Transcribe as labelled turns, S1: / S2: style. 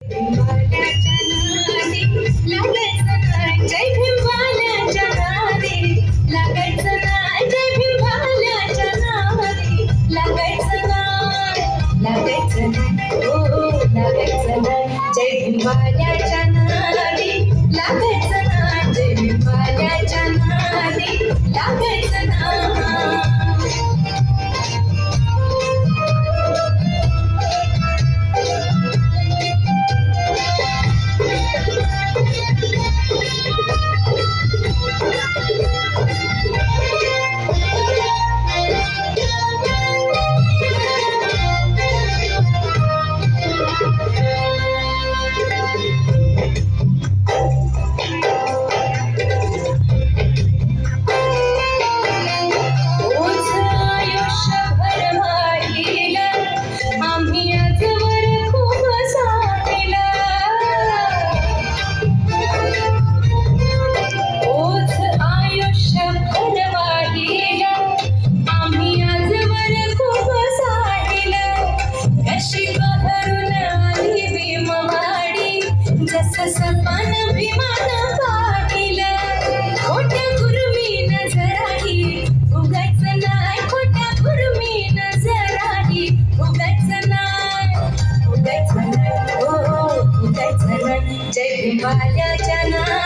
S1: भिंवाल्याच्या नादी लागायचं नाही, जय भिंवाल्याच्या नादी लागायचं नाही, जय भिंवाल्याच्या नादी लागायचं नाही, लागायचं नाही, हो लागायचं नाही, जय भिंवाल्याच्या नादी लागायचं नाही, जय भिंवाल्याच्या नादी लागायचं नाही. सन्मान अभिमान पाहिला खोट्या गुरमी नजराही उगायचं नाही, खोट्या गुरमी नजराही उगायचं नाही, उगायचं नाही, हो उगायचं नाही, जय भिंवाल्याच्या नादी